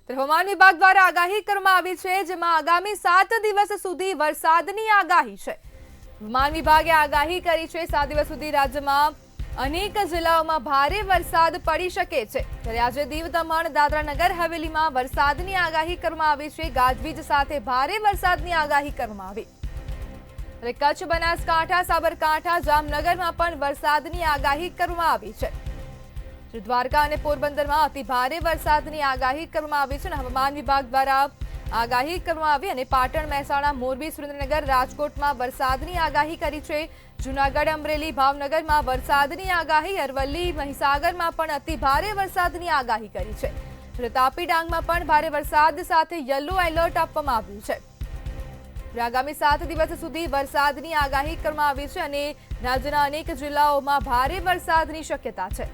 હવામાન વિભાગ દ્વારા આગાહી કરવામાં આવી છે, જેમાં આગામી 7 દિવસ સુધી વરસાદની આગાહી છે। હવામાન વિભાગે આગાહી કરી છે 7 દિવસ સુધી રાજ્યમાં અનેક જિલ્લાઓમાં ભારે વરસાદ પડી શકે છે। ત્યારે આજે દીવ, દમણ, દાદરા નગર હવેલીમાં વરસાદની આગાહી કરવામાં આવી છે। ગાજવીજ સાથે ભારે વરસાદની આગાહી કરવામાં આવી। કચ્છ, બનાસકાંઠા, સાબરકાંઠા, જામનગરમાં પણ વરસાદની આગાહી કરવામાં આવી છે। દ્વારકા અને પોરબંદરમાં અતિ ભારે વરસાદની આગાહી કરવામાં આવી છે। હવામાન વિભાગ દ્વારા આગાહી કરવામાં આવી અને પાટણ, મહેસાણા, મોરબી, સુરેન્દ્રનગર, રાજકોટમાં વરસાદની આગાહી કરી છે। જૂનાગઢ, અમરેલી, ભાવનગરમાં વરસાદની આગાહી, અરવલ્લી, મહીસાગરમાં પણ અતિ ભારે વરસાદની આગાહી કરી છે। તાપી, ડાંગમાં પણ ભારે વરસાદ સાથે યલો એલર્ટ આપવામાં આવ્યું છે। આગામી 7 દિવસ સુધી વરસાદની આગાહી કરવામાં આવી છે અને રાજ્યના અનેક જિલ્લાઓમાં ભારે વરસાદની શક્યતા છે।